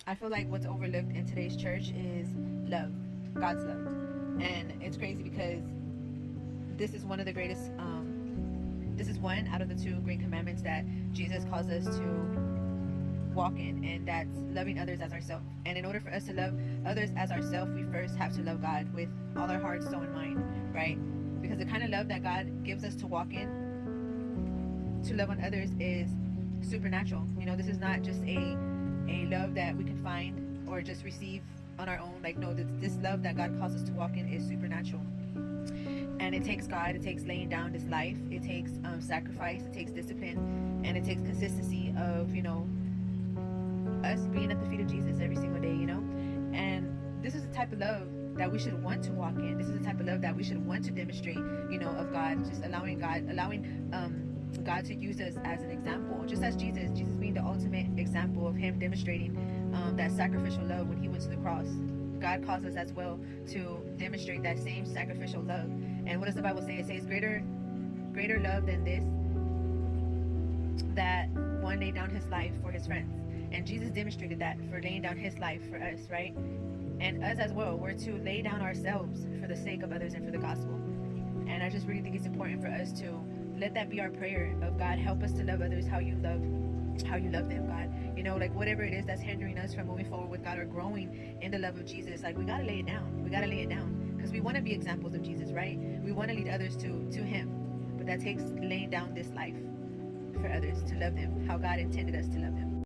I feel like what's overlooked in today's church is love, God's love. And it's crazy because this is one of the greatest, this is one out of the two great commandments that Jesus calls us to walk in, and that's loving others as ourselves. And in order for us to love others as ourselves, we first have to love God with all our heart, soul, and mind, right? Because the kind of love that God gives us to walk in, to love on others, is supernatural. You know, this is not just a love that we can find or just receive on our own. Like, no, this love that God calls us to walk in is supernatural. And it takes God, it takes laying down this life, it takes sacrifice, it takes discipline, and it takes consistency of, you know, us being at the feet of Jesus every single day, you know. And this is the type of love that we should want to walk in. This is the type of love that we should want to demonstrate, you know, of God. Just allowing God to use us as an example, just as Jesus being the ultimate example of him demonstrating that sacrificial love when he went to the cross. God calls us as well to demonstrate that same sacrificial love. And what does the Bible say? It says greater love than this, that one laid down his life for his friends. And Jesus demonstrated that for laying down his life for us, right? And us as well, we're to lay down ourselves for the sake of others and for the gospel. And I just really think it's important for us to let that be our prayer of, God, help us to love others how you love them, God. You know, like whatever it is that's hindering us from moving forward with God or growing in the love of Jesus, like we gotta lay it down. We gotta lay it down, because we want to be examples of Jesus, right? We want to lead others to him, but that takes laying down this life for others, to love them how God intended us to love them.